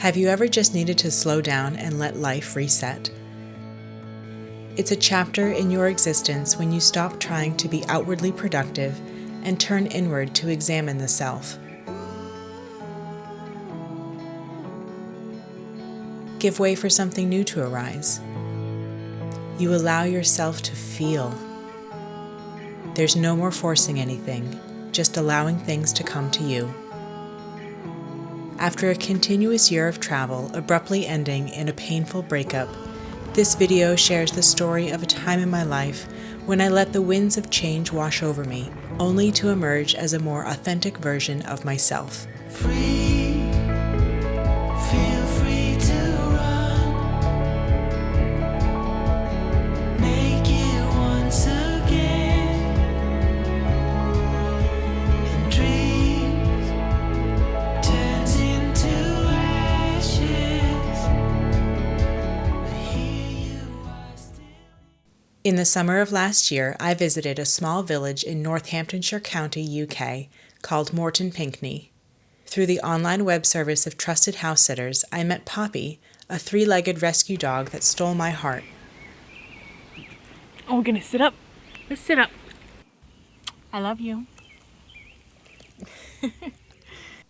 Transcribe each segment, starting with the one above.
Have you ever just needed to slow down and let life reset? It's a chapter in your existence when you stop trying to be outwardly productive and turn inward to examine the self. Give way for something new to arise. You allow yourself to feel. There's no more forcing anything, just allowing things to come to you. After a continuous year of travel abruptly ending in a painful breakup, this video shares the story of a time in my life when I let the winds of change wash over me, only to emerge as a more authentic version of myself. Free, feel free to run, make it once again, and dreams turns into ashes, but here you are still. In the summer of last year, I visited a small village in Northamptonshire County, UK, called Morton Pinkney. Through the online web service of trusted house sitters, I met Poppy, a three-legged rescue dog that stole my heart. Oh, we're gonna sit up. Let's sit up. I love you.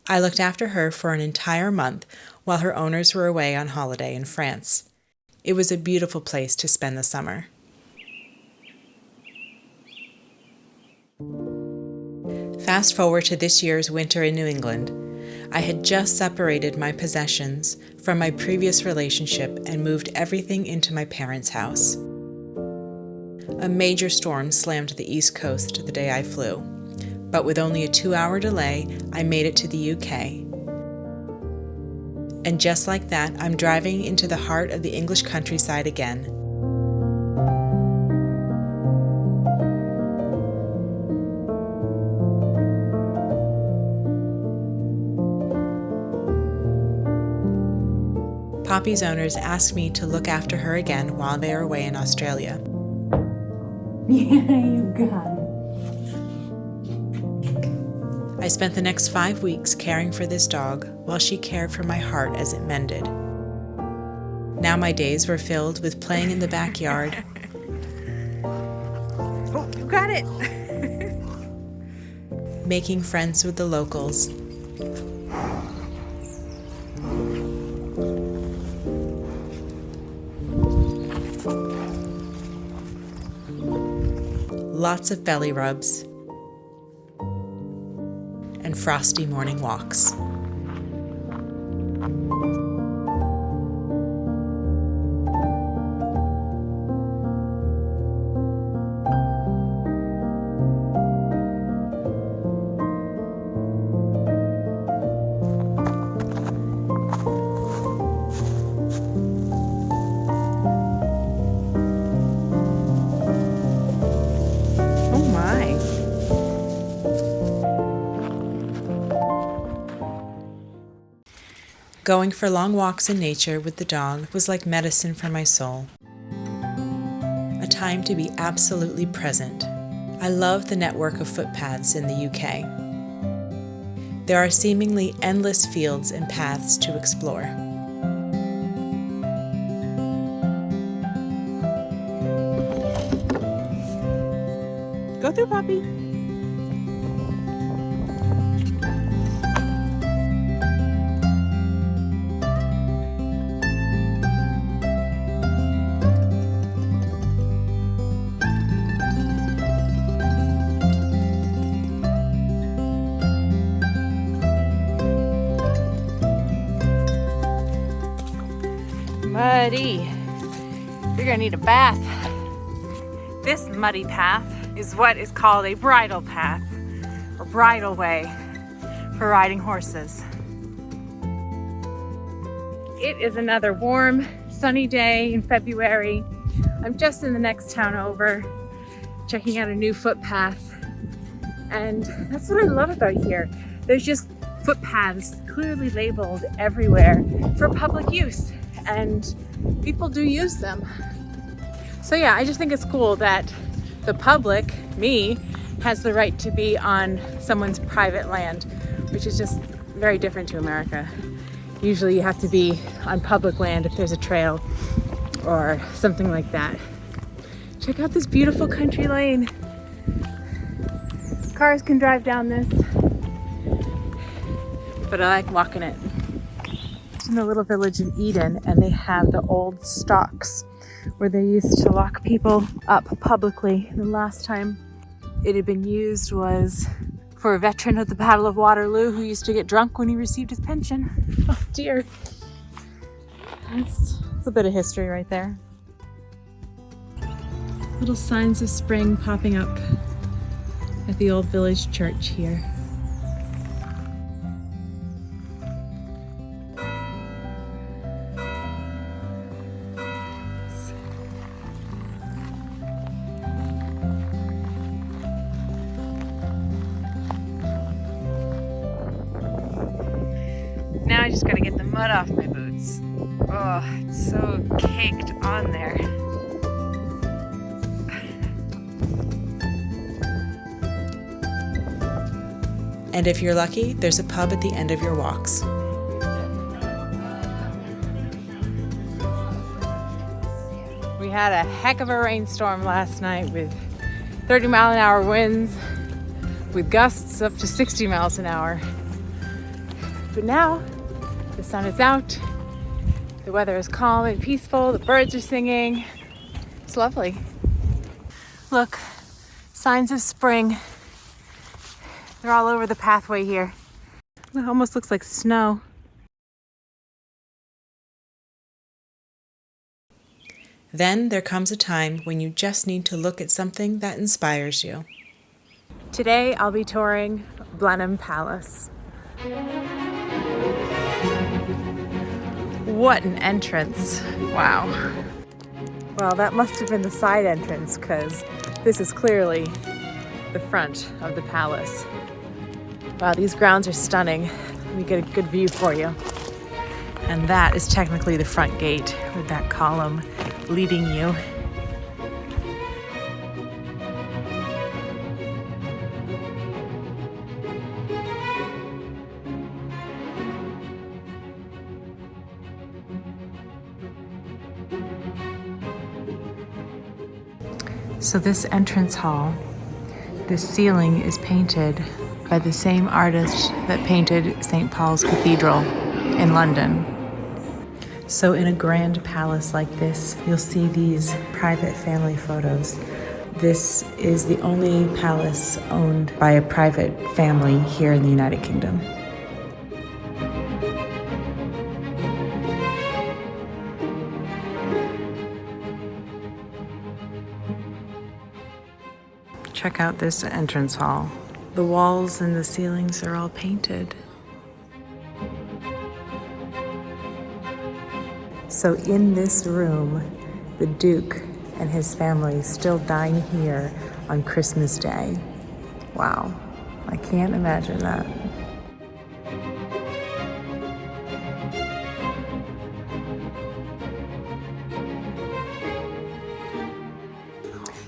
I looked after her for an entire month while her owners were away on holiday in France. It was a beautiful place to spend the summer. Fast forward to this year's winter in New England. I had just separated my possessions from my previous relationship and moved everything into my parents' house. A major storm slammed the East Coast the day I flew, but with only a 2-hour delay, I made it to the UK. And just like that, I'm driving into the heart of the English countryside again. Poppy's owners asked me to look after her again while they are away in Australia. Yeah, you got it. I spent the next 5 weeks caring for this dog while she cared for my heart as it mended. Now my days were filled with playing in the backyard. Oh, you got it. Making friends with the locals, lots of belly rubs, and frosty morning walks. Going for long walks in nature with the dog was like medicine for my soul. A time to be absolutely present. I love the network of footpaths in the UK. There are seemingly endless fields and paths to explore. Go through, Poppy. Muddy. You're gonna need a bath. This muddy path is what is called a bridle path or bridle way for riding horses. It is another warm, sunny day in February. I'm just in the next town over, checking out a new footpath. And that's what I love about here. There's just footpaths clearly labeled everywhere for public use, and people do use them. So yeah, I just think it's cool that the public, me, has the right to be on someone's private land, which is just very different to America. Usually you have to be on public land if there's a trail or something like that. Check out this beautiful country lane. Cars can drive down this, but I like walking it. It's in the little village of Eden, and they have the old stocks where they used to lock people up publicly. The last time it had been used was for a veteran of the Battle of Waterloo who used to get drunk when he received his pension. Oh dear. That's a bit of history right there. Little signs of spring popping up at the old village church here. Now I just gotta get the mud off my boots. Oh, it's so caked on there. And if you're lucky, there's a pub at the end of your walks. We had a heck of a rainstorm last night with 30-mile-an-hour winds with gusts up to 60 miles an hour. But now the sun is out, the weather is calm and peaceful, the birds are singing. It's lovely. Look, signs of spring. They're all over the pathway here. It almost looks like snow. Then there comes a time when you just need to look at something that inspires you. Today I'll be touring Blenheim Palace. What an entrance. Wow. Well, that must have been the side entrance because this is clearly the front of the palace. Wow, these grounds are stunning. Let me get a good view for you. And that is technically the front gate with that column leading you. So this entrance hall, the ceiling is painted by the same artist that painted St. Paul's Cathedral in London. So in a grand palace like this, you'll see these private family photos. This is the only palace owned by a private family here in the United Kingdom. Check out this entrance hall. The walls and the ceilings are all painted. So in this room, the Duke and his family still dine here on Christmas Day. Wow, I can't imagine that.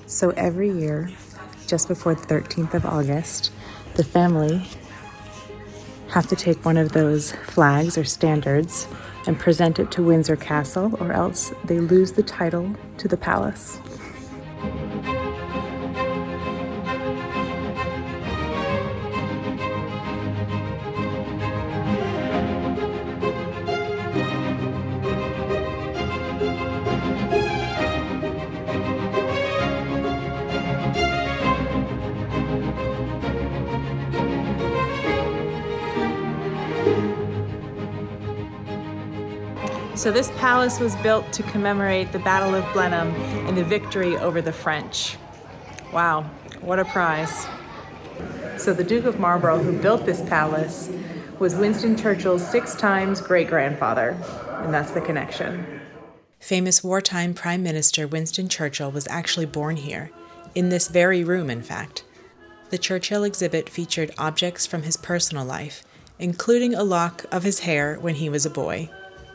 So every year, just before the 13th of August, the family have to take one of those flags or standards and present it to Windsor Castle, or else they lose the title to the palace. So this palace was built to commemorate the Battle of Blenheim and the victory over the French. Wow, what a prize. So the Duke of Marlborough, who built this palace, was Winston Churchill's 6 times great-grandfather, and that's the connection. Famous wartime Prime Minister Winston Churchill was actually born here, in this very room, in fact. The Churchill exhibit featured objects from his personal life, including a lock of his hair when he was a boy.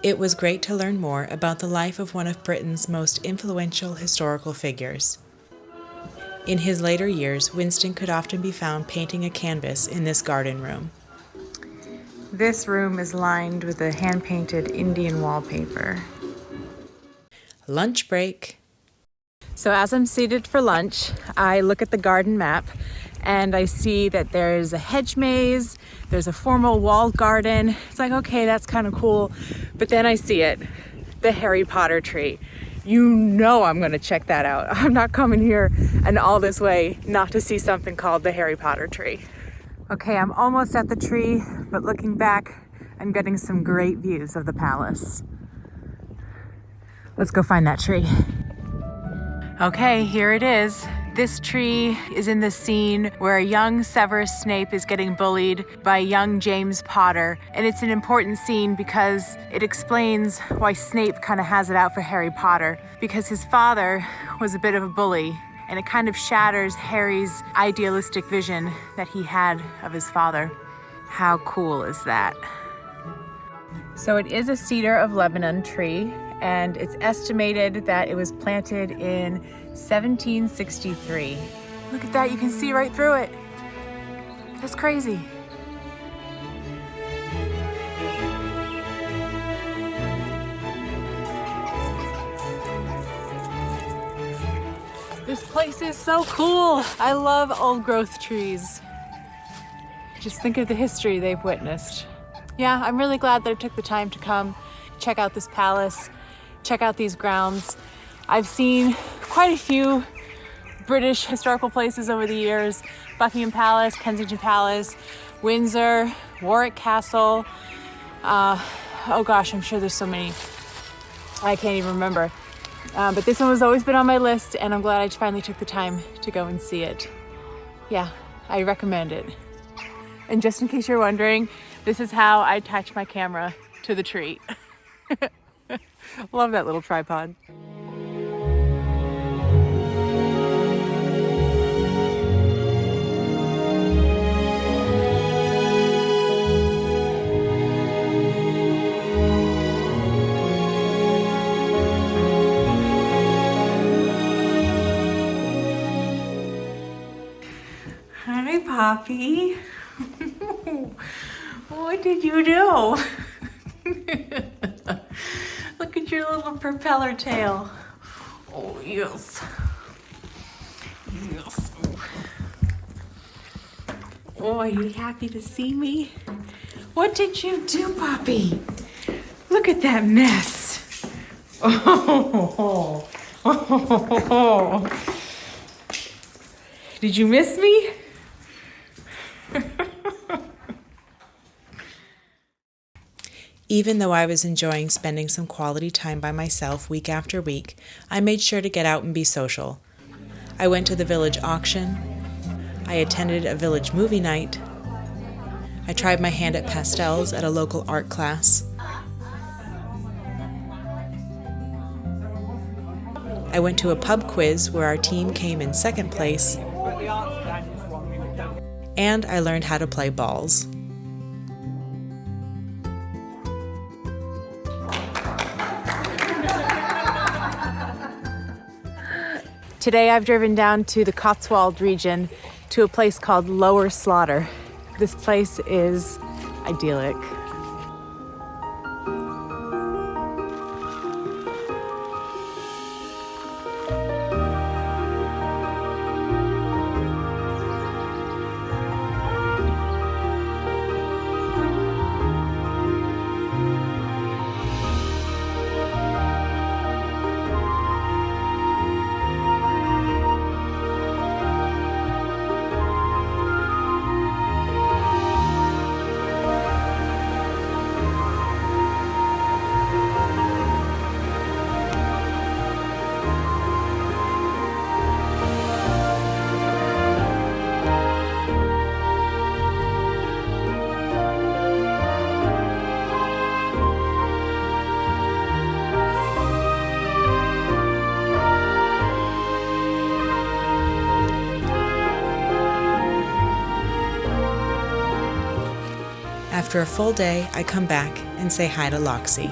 It was great to learn more about the life of one of Britain's most influential historical figures. In his later years, Winston could often be found painting a canvas in this garden room. This room is lined with a hand-painted Indian wallpaper. Lunch break. So as I'm seated for lunch, I look at the garden map and I see that there's a hedge maze, there's a formal walled garden. It's like, okay, that's kind of cool. But then I see it, the Harry Potter tree. You know I'm gonna check that out. I'm not coming here and all this way not to see something called the Harry Potter tree. Okay, I'm almost at the tree, but looking back, I'm getting some great views of the palace. Let's go find that tree. Okay, here it is. This tree is in the scene where a young Severus Snape is getting bullied by young James Potter. And it's an important scene because it explains why Snape kind of has it out for Harry Potter, because his father was a bit of a bully, and it kind of shatters Harry's idealistic vision that he had of his father. How cool is that? So it is a cedar of Lebanon tree, and it's estimated that it was planted in 1763. Look at that, you can see right through it. That's crazy. This place is so cool. I love old growth trees. Just think of the history they've witnessed. Yeah, I'm really glad that I took the time to come check out this palace, check out these grounds. I've seen quite a few British historical places over the years: Buckingham Palace, Kensington Palace, Windsor, Warwick Castle. Oh gosh, I'm sure there's so many. I can't even remember. But this one has always been on my list, and I'm glad I finally took the time to go and see it. Yeah, I recommend it. And just in case you're wondering, this is how I attach my camera to the tree. Love that little tripod. Hi, Poppy. What did you do? Look at your little propeller tail. Oh, yes. Yes. Oh, are you happy to see me? What did you do, Poppy? Look at that mess. Oh. Did you miss me? Even though I was enjoying spending some quality time by myself week after week, I made sure to get out and be social. I went to the village auction. I attended a village movie night. I tried my hand at pastels at a local art class. I went to a pub quiz where our team came in second place. And I learned how to play balls. Today I've driven down to the Cotswold region to a place called Lower Slaughter. This place is idyllic. After a full day, I come back and say hi to Loxie.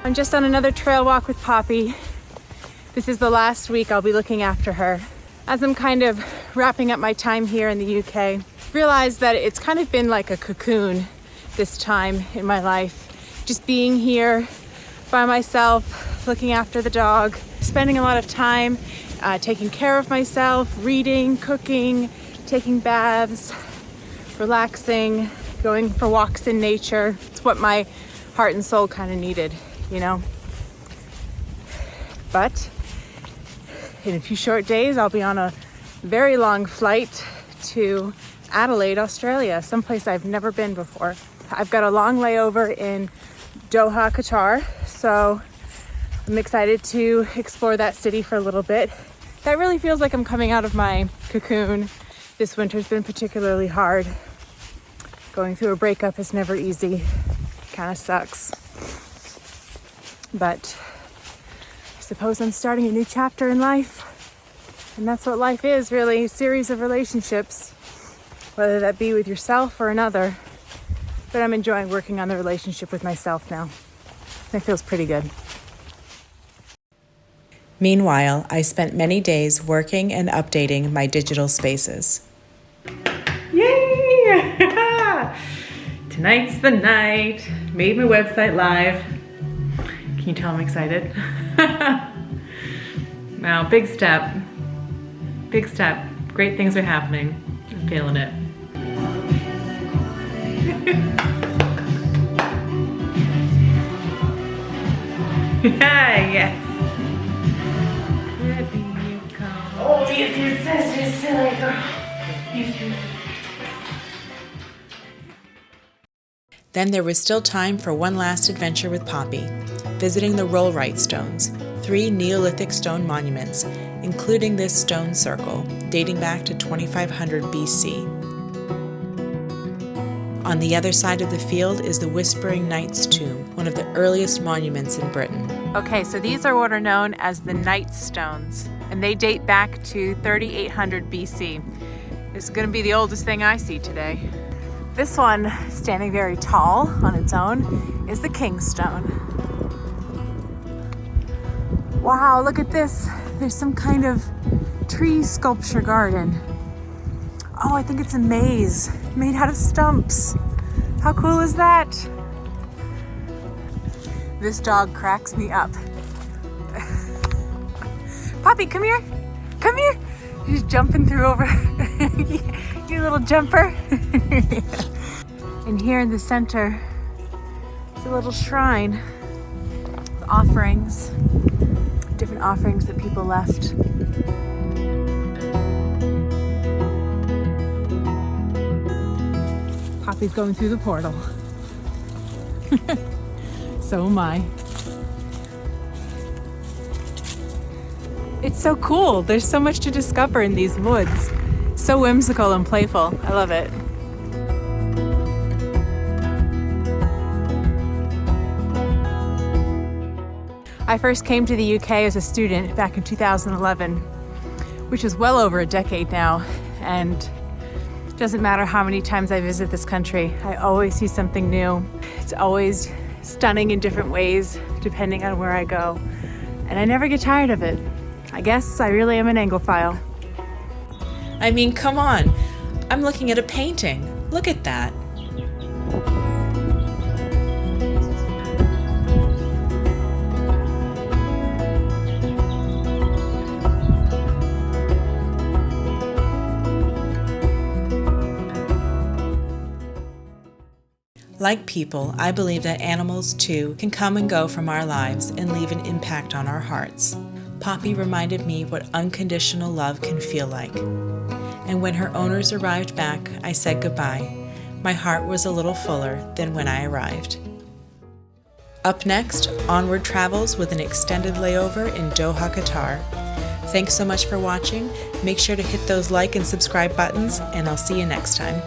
I'm just on another trail walk with Poppy. This is the last week I'll be looking after her. As I'm kind of wrapping up my time here in the UK, realized that it's kind of been like a cocoon this time in my life. Just being here by myself, looking after the dog, spending a lot of time taking care of myself, reading, cooking, taking baths, relaxing, going for walks in nature. It's what my heart and soul kind of needed, you know. But in a few short days, I'll be on a very long flight to Adelaide, Australia, someplace I've never been before. I've got a long layover in Doha, Qatar, so I'm excited to explore that city for a little bit. That really feels like I'm coming out of my cocoon. This winter's been particularly hard. Going through a breakup is never easy. Kind of sucks. But I suppose I'm starting a new chapter in life. And that's what life is, really, a series of relationships, whether that be with yourself or another. But I'm enjoying working on the relationship with myself now. It feels pretty good. Meanwhile, I spent many days working and updating my digital spaces. Yay! Tonight's the night. Made my website live. Can you tell I'm excited? Now, big step. Big step. Great things are happening. I'm feeling it. Yes. Where do you come? Oh, you silly girl. Then there was still time for one last adventure with Poppy, visiting the Rollright Stones, 3 Neolithic stone monuments, including this stone circle, dating back to 2500 BC. On the other side of the field is the Whispering Knight's Tomb, one of the earliest monuments in Britain. Okay, so these are what are known as the Knight's Stones, and they date back to 3800 BC. This is going to be the oldest thing I see today. This one, standing very tall on its own, is the King's Stone. Wow, look at this. There's some kind of tree sculpture garden. Oh, I think it's a maze made out of stumps. How cool is that? This dog cracks me up. Poppy, come here. Come here. He's jumping through over. You little jumper. And here in the center is a little shrine with offerings, different offerings that people left. Poppy's going through the portal. So am I. It's so cool. There's so much to discover in these woods. So whimsical and playful. I love it. I first came to the UK as a student back in 2011, which is well over a decade now, and it doesn't matter how many times I visit this country, I always see something new. It's always stunning in different ways, depending on where I go, and I never get tired of it. I guess I really am an Anglophile. I mean, come on. I'm looking at a painting. Look at that. Like people, I believe that animals, too, can come and go from our lives and leave an impact on our hearts. Poppy reminded me what unconditional love can feel like. And when her owners arrived back, I said goodbye. My heart was a little fuller than when I arrived. Up next, onward travels with an extended layover in Doha, Qatar. Thanks so much for watching. Make sure to hit those like and subscribe buttons, and I'll see you next time.